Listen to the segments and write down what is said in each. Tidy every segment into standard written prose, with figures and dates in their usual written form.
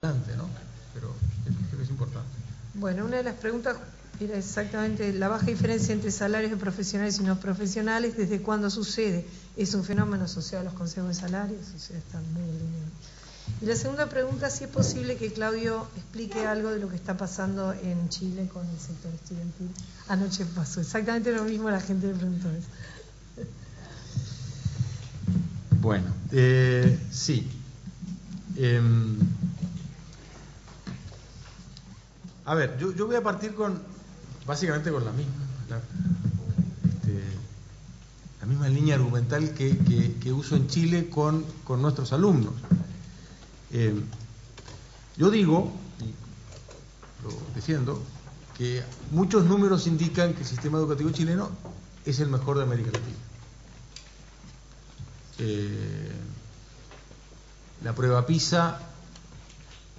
¿no? Pero creo que es importante. Bueno, una de las preguntas era exactamente la baja diferencia entre salarios de profesionales y no profesionales, ¿desde cuándo sucede? ¿Es un fenómeno asociado a los consejos de salarios? O sea, está muy en línea. Y la segunda pregunta, si es posible que Claudio explique algo de lo que está pasando en Chile con el sector estudiantil. Anoche pasó exactamente lo mismo, la gente me preguntó eso. Bueno, sí. A ver, yo voy a partir básicamente con la misma línea argumental que uso en Chile con nuestros alumnos. Yo digo, y lo defiendo, que muchos números indican que el sistema educativo chileno es el mejor de América Latina. La prueba PISA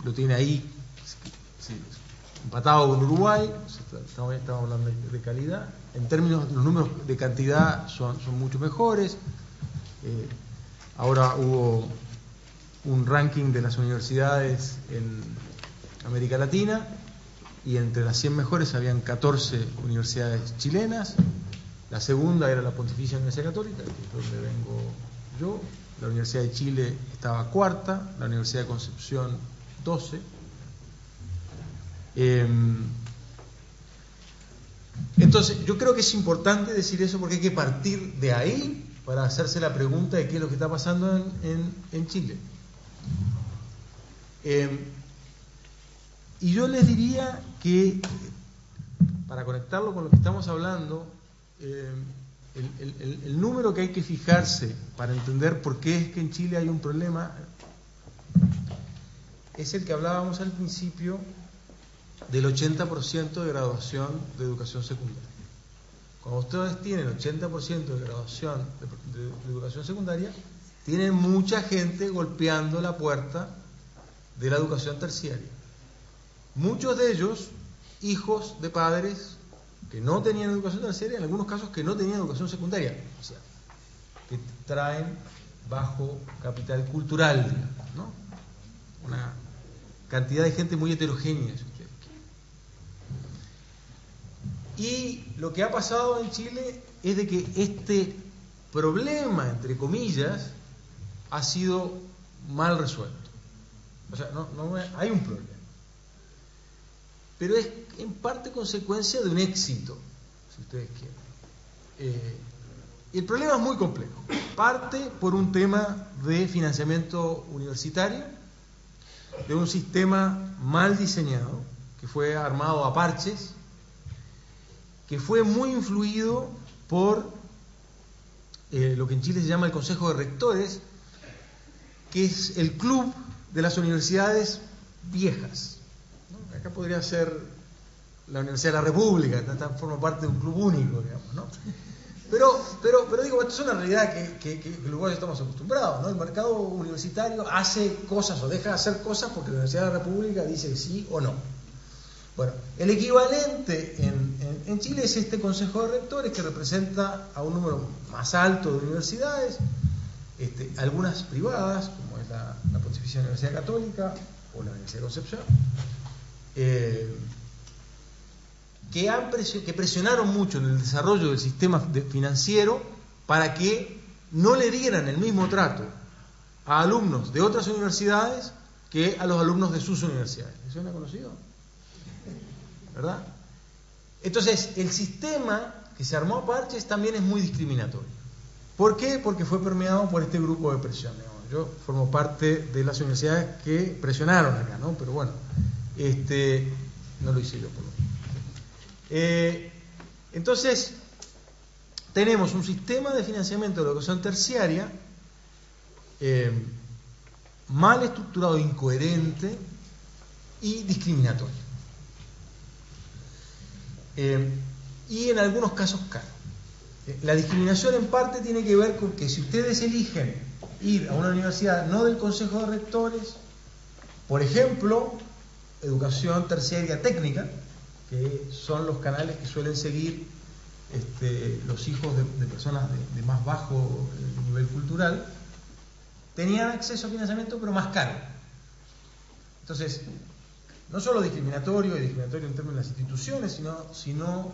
lo tiene ahí, sí, empatado con Uruguay. Estamos hablando de calidad. En términos, los números de cantidad son mucho mejores. Ahora hubo un ranking de las universidades en América Latina y entre las 100 mejores habían 14 universidades chilenas. La segunda era la Pontificia Universidad Católica, que es donde vengo yo. La Universidad de Chile estaba cuarta, la Universidad de Concepción 12. Entonces, yo creo que es importante decir eso porque hay que partir de ahí para hacerse la pregunta de qué es lo que está pasando en Chile. Y yo les diría que, para conectarlo con lo que estamos hablando, el número que hay que fijarse para entender por qué es que en Chile hay un problema es el que hablábamos al principio del 80% de graduación de educación secundaria. Cuando ustedes tienen 80% de graduación de educación secundaria, tienen mucha gente golpeando la puerta de la educación terciaria. Muchos de ellos, hijos de padres que no tenían educación terciaria, en algunos casos que no tenían educación secundaria, o sea, que traen bajo capital cultural, digamos, ¿no? Una cantidad de gente muy heterogénea. Y lo que ha pasado en Chile es de que este problema, entre comillas, ha sido mal resuelto. O sea, no hay un problema. Pero es en parte consecuencia de un éxito, si ustedes quieren. Y el problema es muy complejo. Parte por un tema de financiamiento universitario, de un sistema mal diseñado, que fue armado a parches, que fue muy influido por lo que en Chile se llama el Consejo de Rectores, que es el club de las universidades viejas. Acá podría ser la Universidad de la República, forma parte de un club único, digamos, ¿no? Pero digo, esto es una realidad que en Uruguay estamos acostumbrados, ¿no? El mercado universitario hace cosas o deja de hacer cosas porque la Universidad de la República dice sí o no. Bueno, el equivalente en Chile es este Consejo de Rectores que representa a un número más alto de universidades, algunas privadas, como es la Pontificia Universidad Católica o la Universidad de Concepción, que presionaron mucho en el desarrollo del sistema financiero para que no le dieran el mismo trato a alumnos de otras universidades que a los alumnos de sus universidades. ¿Eso no es conocido? ¿Verdad? Entonces, el sistema que se armó a parches también es muy discriminatorio. ¿Por qué? Porque fue permeado por este grupo de presión. Yo formo parte de las universidades que presionaron acá, ¿no? Pero bueno, no lo hice yo por lo menos. Entonces, tenemos un sistema de financiamiento de la educación terciaria mal estructurado, incoherente y discriminatorio. Y en algunos casos caro. La discriminación en parte tiene que ver con que si ustedes eligen ir a una universidad no del Consejo de Rectores, por ejemplo, educación terciaria técnica, que son los canales que suelen seguir los hijos de personas de más bajo nivel cultural, tenían acceso a financiamiento pero más caro. Entonces, no solo discriminatorio y discriminatorio en términos de las instituciones, sino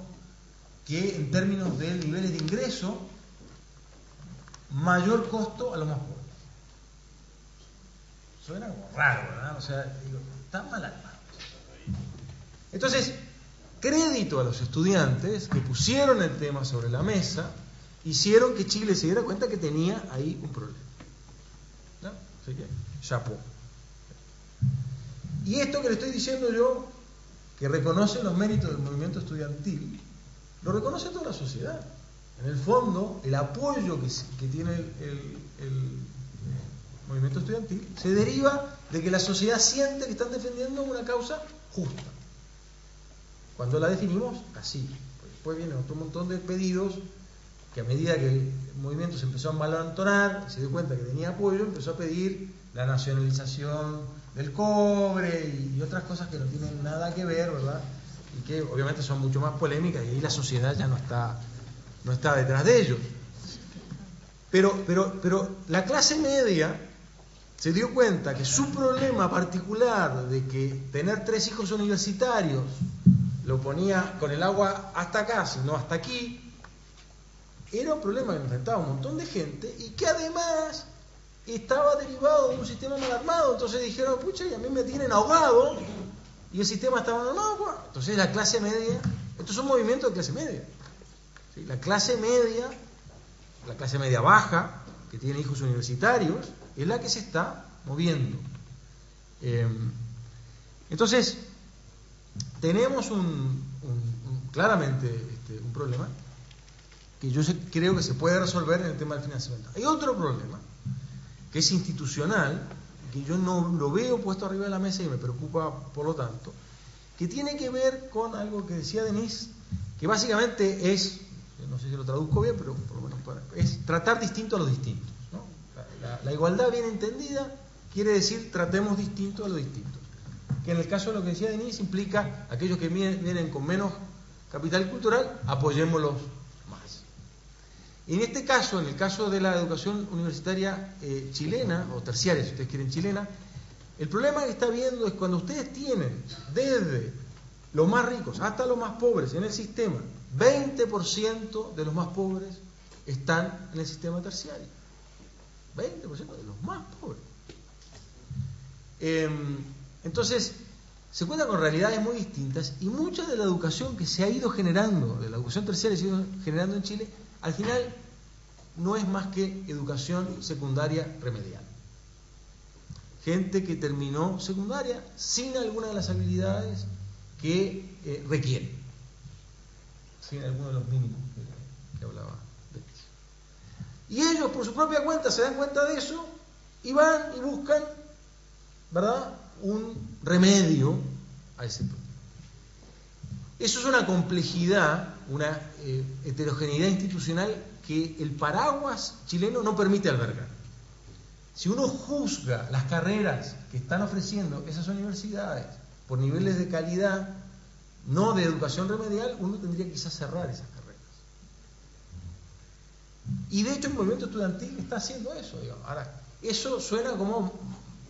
que en términos de niveles de ingreso, mayor costo a los más pobres. Suena como raro, ¿verdad? O sea, digo, está mal armado. Entonces, crédito a los estudiantes que pusieron el tema sobre la mesa, hicieron que Chile se diera cuenta que tenía ahí un problema. ¿No? Así que, chapó. Y esto que le estoy diciendo yo, que reconoce los méritos del movimiento estudiantil, lo reconoce toda la sociedad. En el fondo, el apoyo que tiene el movimiento estudiantil se deriva de que la sociedad siente que están defendiendo una causa justa. Cuando la definimos así. Después viene otro montón de pedidos que a medida que el movimiento se empezó a envalentonar, se dio cuenta que tenía apoyo, empezó a pedir la nacionalización del cobre y otras cosas que no tienen nada que ver, ¿verdad? Y que obviamente son mucho más polémicas y ahí la sociedad ya no está detrás de ellos. Pero la clase media se dio cuenta que su problema particular de que tener 3 hijos universitarios lo ponía con el agua hasta acá, sino hasta aquí, era un problema que enfrentaba un montón de gente y que además estaba derivado de un sistema mal armado. Entonces dijeron, pucha, y a mí me tienen ahogado y el sistema estaba mal armado. Bueno, entonces la clase media, esto es un movimiento de clase media. ¿Sí? La clase media baja, que tiene hijos universitarios, es la que se está moviendo. Entonces, tenemos claramente un problema que yo creo que se puede resolver en el tema del financiamiento. Hay otro problema que es institucional, que yo no lo veo puesto arriba de la mesa y me preocupa por lo tanto, que tiene que ver con algo que decía Denise, que básicamente es, no sé si lo traduzco bien, pero por lo menos es tratar distinto a los distintos, ¿no? La igualdad bien entendida quiere decir tratemos distinto a los distintos, que en el caso de lo que decía Denise implica aquellos que vienen con menos capital cultural, apoyémoslos más. Y en este caso, en el caso de la educación universitaria chilena, o terciaria si ustedes quieren chilena, el problema que está viendo es cuando ustedes tienen desde los más ricos hasta los más pobres en el sistema, 20% de los más pobres están en el sistema terciario. 20% de los más pobres. Entonces, se cuenta con realidades muy distintas y mucha de la educación que se ha ido generando, de la educación terciaria que se ha ido generando en Chile, al final no es más que educación secundaria remedial. Gente que terminó secundaria sin alguna de las habilidades que requiere, sin alguno de los mínimos que hablaba de eso. Y ellos por su propia cuenta se dan cuenta de eso y van y buscan, ¿verdad?, un remedio a ese problema. Eso es una complejidad, una heterogeneidad institucional que el paraguas chileno no permite albergar. Si uno juzga las carreras que están ofreciendo esas universidades por niveles de calidad, no de educación remedial, uno tendría quizás cerrar esas carreras. Y de hecho el movimiento estudiantil está haciendo eso, digamos. Ahora, eso suena como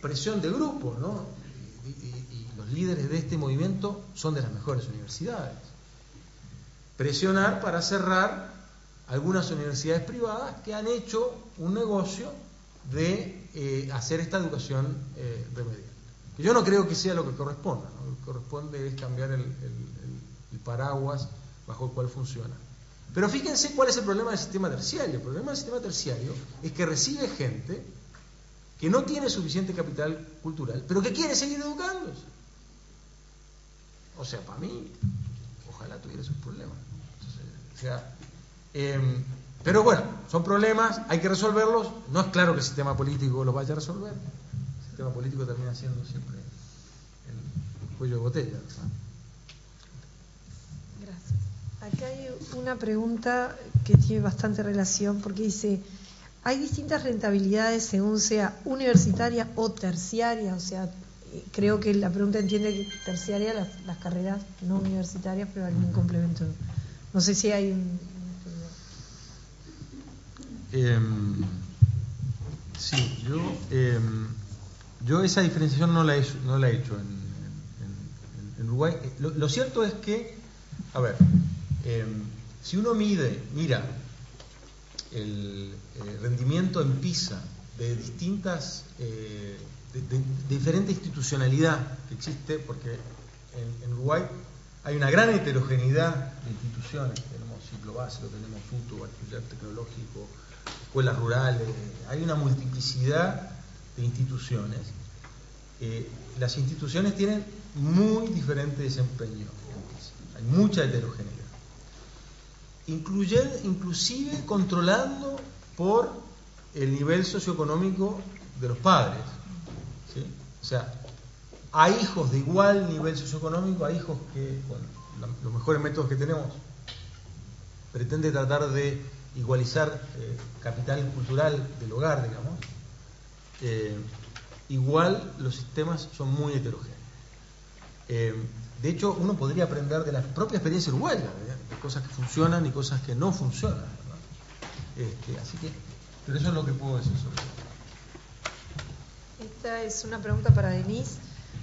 presión de grupo, ¿no? Y los líderes de este movimiento son de las mejores universidades. Presionar para cerrar algunas universidades privadas que han hecho un negocio de hacer esta educación remedial. Que yo no creo que sea lo que corresponda, ¿no? Lo que corresponde es cambiar el paraguas bajo el cual funciona. Pero fíjense cuál es el problema del sistema terciario. El problema del sistema terciario es que recibe gente que no tiene suficiente capital cultural, pero que quiere seguir educándose. O sea, para mí, ojalá tuviera esos problemas. Entonces, pero bueno, son problemas, hay que resolverlos. No es claro que el sistema político los vaya a resolver. El sistema político termina siendo siempre el cuello de botella, ¿no? Gracias. Acá hay una pregunta que tiene bastante relación, porque dice: ¿hay distintas rentabilidades según sea universitaria o terciaria? O sea, creo que la pregunta entiende que terciaria las carreras no universitarias, pero algún complemento. No sé si hay un sí, Yo esa diferenciación no la he hecho en Uruguay. Lo cierto es que, a ver, si uno mira el rendimiento en PISA de distintas, de diferente institucionalidad que existe, porque en Uruguay hay una gran heterogeneidad de instituciones. Tenemos ciclo básico, tenemos FUTU, bachiller tecnológico, escuelas rurales, hay una multiplicidad de instituciones. Las instituciones tienen muy diferente desempeño, hay mucha heterogeneidad, inclusive controlando por el nivel socioeconómico de los padres, ¿sí? O sea, hay hijos de igual nivel socioeconómico, hay hijos que, con los mejores métodos que tenemos, pretende tratar de igualizar capital cultural del hogar, digamos. Igual los sistemas son muy heterogéneos. De hecho, uno podría aprender de la propia experiencia uruguaya, de cosas que funcionan y cosas que no funcionan, ¿verdad? Así que, pero eso es lo que puedo decir sobre eso. Esta es una pregunta para Denise.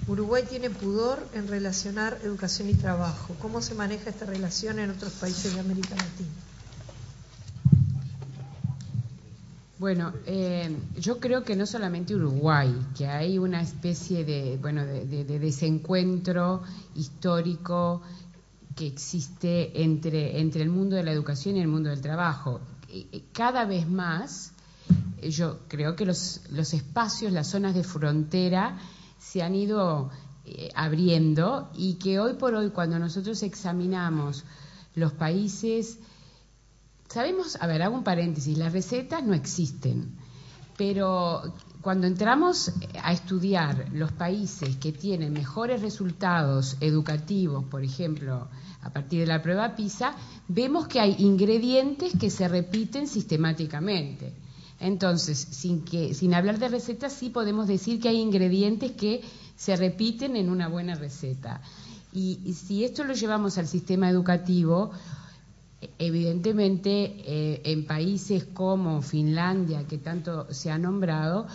Uruguay tiene pudor en relacionar educación y trabajo. ¿Cómo se maneja esta relación en otros países de América Latina? Bueno, yo creo que no solamente Uruguay, que hay una especie de desencuentro histórico que existe entre el mundo de la educación y el mundo del trabajo. Cada vez más, yo creo que los espacios, las zonas de frontera se han ido abriendo, y que hoy por hoy, cuando nosotros examinamos los países, sabemos, a ver, hago un paréntesis, las recetas no existen, pero cuando entramos a estudiar los países que tienen mejores resultados educativos, por ejemplo, a partir de la prueba PISA, vemos que hay ingredientes que se repiten sistemáticamente. Entonces, sin hablar de recetas, sí podemos decir que hay ingredientes que se repiten en una buena receta. Y si esto lo llevamos al sistema educativo, evidentemente en países como Finlandia, que tanto se ha nombrado,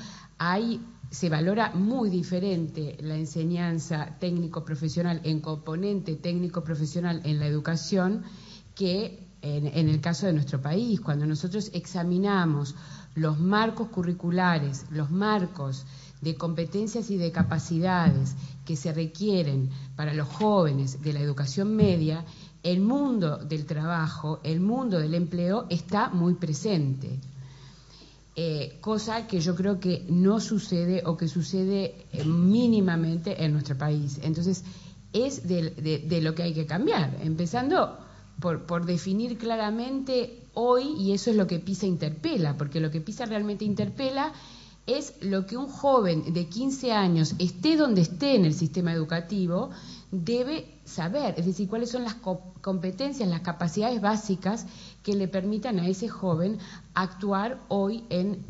se valora muy diferente la enseñanza técnico-profesional en componente técnico-profesional en la educación que en el caso de nuestro país. Cuando nosotros examinamos los marcos curriculares, los marcos de competencias y de capacidades que se requieren para los jóvenes de la educación media, el mundo del trabajo, el mundo del empleo está muy presente. Cosa que yo creo que no sucede, o que sucede mínimamente en nuestro país. Entonces, es de lo que hay que cambiar, empezando por definir claramente hoy, y eso es lo que PISA interpela, porque lo que PISA realmente interpela es lo que un joven de 15 años, esté donde esté en el sistema educativo, debe saber, es decir, cuáles son las competencias, las capacidades básicas que le permitan a ese joven actuar hoy en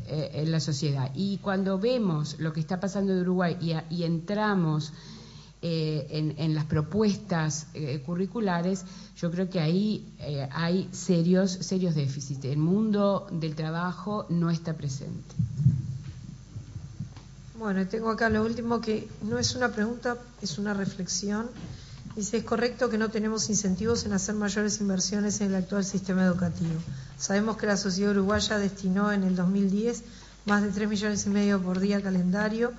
la sociedad. Y cuando vemos lo que está pasando en Uruguay y entramos en las propuestas curriculares, yo creo que ahí hay serios déficits. El mundo del trabajo no está presente. Bueno, tengo acá lo último, que no es una pregunta, es una reflexión. Dice, ¿es correcto que no tenemos incentivos en hacer mayores inversiones en el actual sistema educativo? Sabemos que la sociedad uruguaya destinó en el 2010 más de 3,5 millones por día calendario.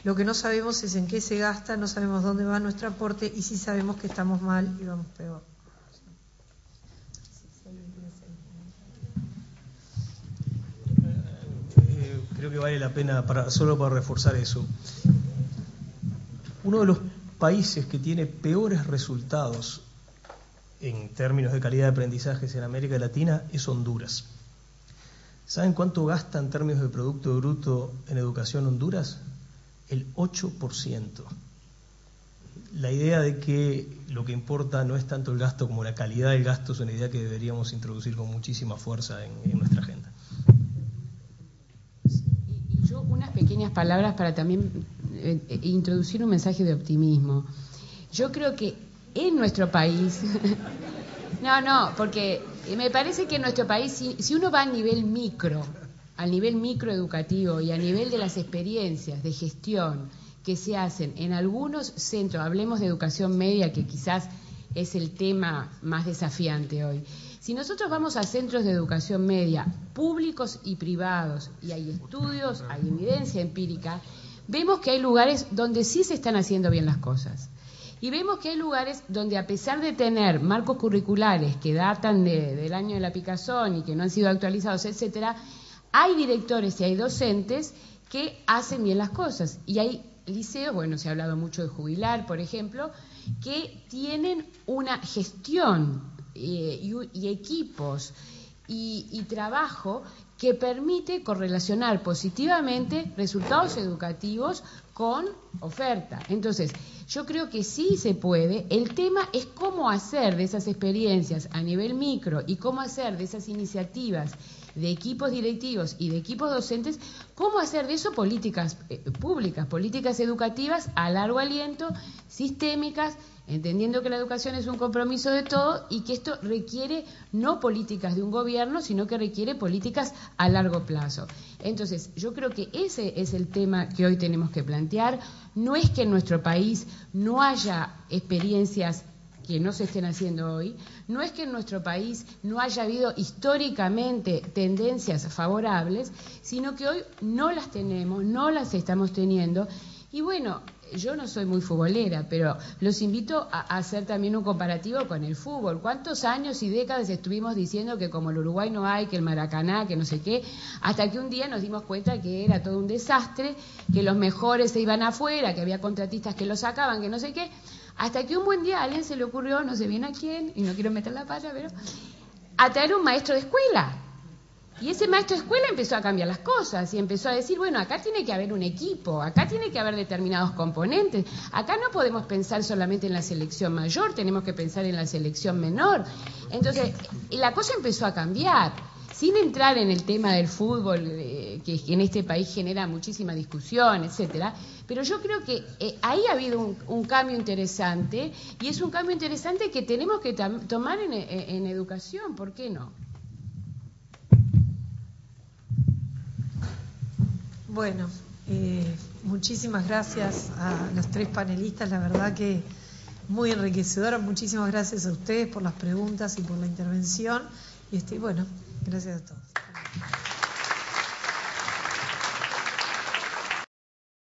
Lo que no sabemos es en qué se gasta, no sabemos dónde va nuestro aporte, y sí sabemos que estamos mal y vamos peor. Creo que vale la pena, solo para reforzar eso. Uno de los países que tiene peores resultados en términos de calidad de aprendizajes en América Latina es Honduras. ¿Saben cuánto gasta en términos de Producto Bruto en educación Honduras? El 8%. La idea de que lo que importa no es tanto el gasto como la calidad del gasto es una idea que deberíamos introducir con muchísima fuerza en nuestra agenda. Y yo unas pequeñas palabras para también introducir un mensaje de optimismo. Yo creo que en nuestro país, porque me parece que en nuestro país, si uno va a nivel micro, al nivel microeducativo y a nivel de las experiencias de gestión que se hacen en algunos centros, hablemos de educación media, que quizás es el tema más desafiante hoy. Si nosotros vamos a centros de educación media, públicos y privados, y hay estudios, hay evidencia empírica, vemos que hay lugares donde sí se están haciendo bien las cosas. Y vemos que hay lugares donde, a pesar de tener marcos curriculares que datan del año de la picazón y que no han sido actualizados, etcétera, hay directores y hay docentes que hacen bien las cosas. Y hay liceos, bueno, se ha hablado mucho de Jubilar, por ejemplo, que tienen una gestión y equipos y trabajo que permite correlacionar positivamente resultados educativos con oferta. Entonces, yo creo que sí se puede. El tema es cómo hacer de esas experiencias a nivel micro y cómo hacer de esas iniciativas de equipos directivos y de equipos docentes, cómo hacer de eso políticas públicas, políticas educativas a largo aliento, sistémicas, entendiendo que la educación es un compromiso de todos y que esto requiere no políticas de un gobierno, sino que requiere políticas a largo plazo. Entonces, yo creo que ese es el tema que hoy tenemos que plantear. No es que en nuestro país no haya experiencias que no se estén haciendo hoy, no es que en nuestro país no haya habido históricamente tendencias favorables, sino que hoy no las tenemos, no las estamos teniendo. Y bueno, yo no soy muy futbolera, pero los invito a hacer también un comparativo con el fútbol. ¿Cuántos años y décadas estuvimos diciendo que como el Uruguay no hay, que el Maracaná, que no sé qué? Hasta que un día nos dimos cuenta que era todo un desastre, que los mejores se iban afuera, que había contratistas que lo sacaban, que no sé qué. Hasta que un buen día a alguien se le ocurrió, no sé bien a quién, y no quiero meter la pata, pero a traer un maestro de escuela. Y ese maestro de escuela empezó a cambiar las cosas y empezó a decir, bueno, acá tiene que haber un equipo, acá tiene que haber determinados componentes, acá no podemos pensar solamente en la selección mayor, tenemos que pensar en la selección menor. Entonces, la cosa empezó a cambiar, sin entrar en el tema del fútbol, que en este país genera muchísima discusión, etcétera, pero yo creo que ahí ha habido un cambio interesante, y es un cambio interesante que tenemos que tomar en educación, ¿por qué no? Bueno, muchísimas gracias a los tres panelistas, la verdad que muy enriquecedora. Muchísimas gracias a ustedes por las preguntas y por la intervención. Bueno, gracias a todos.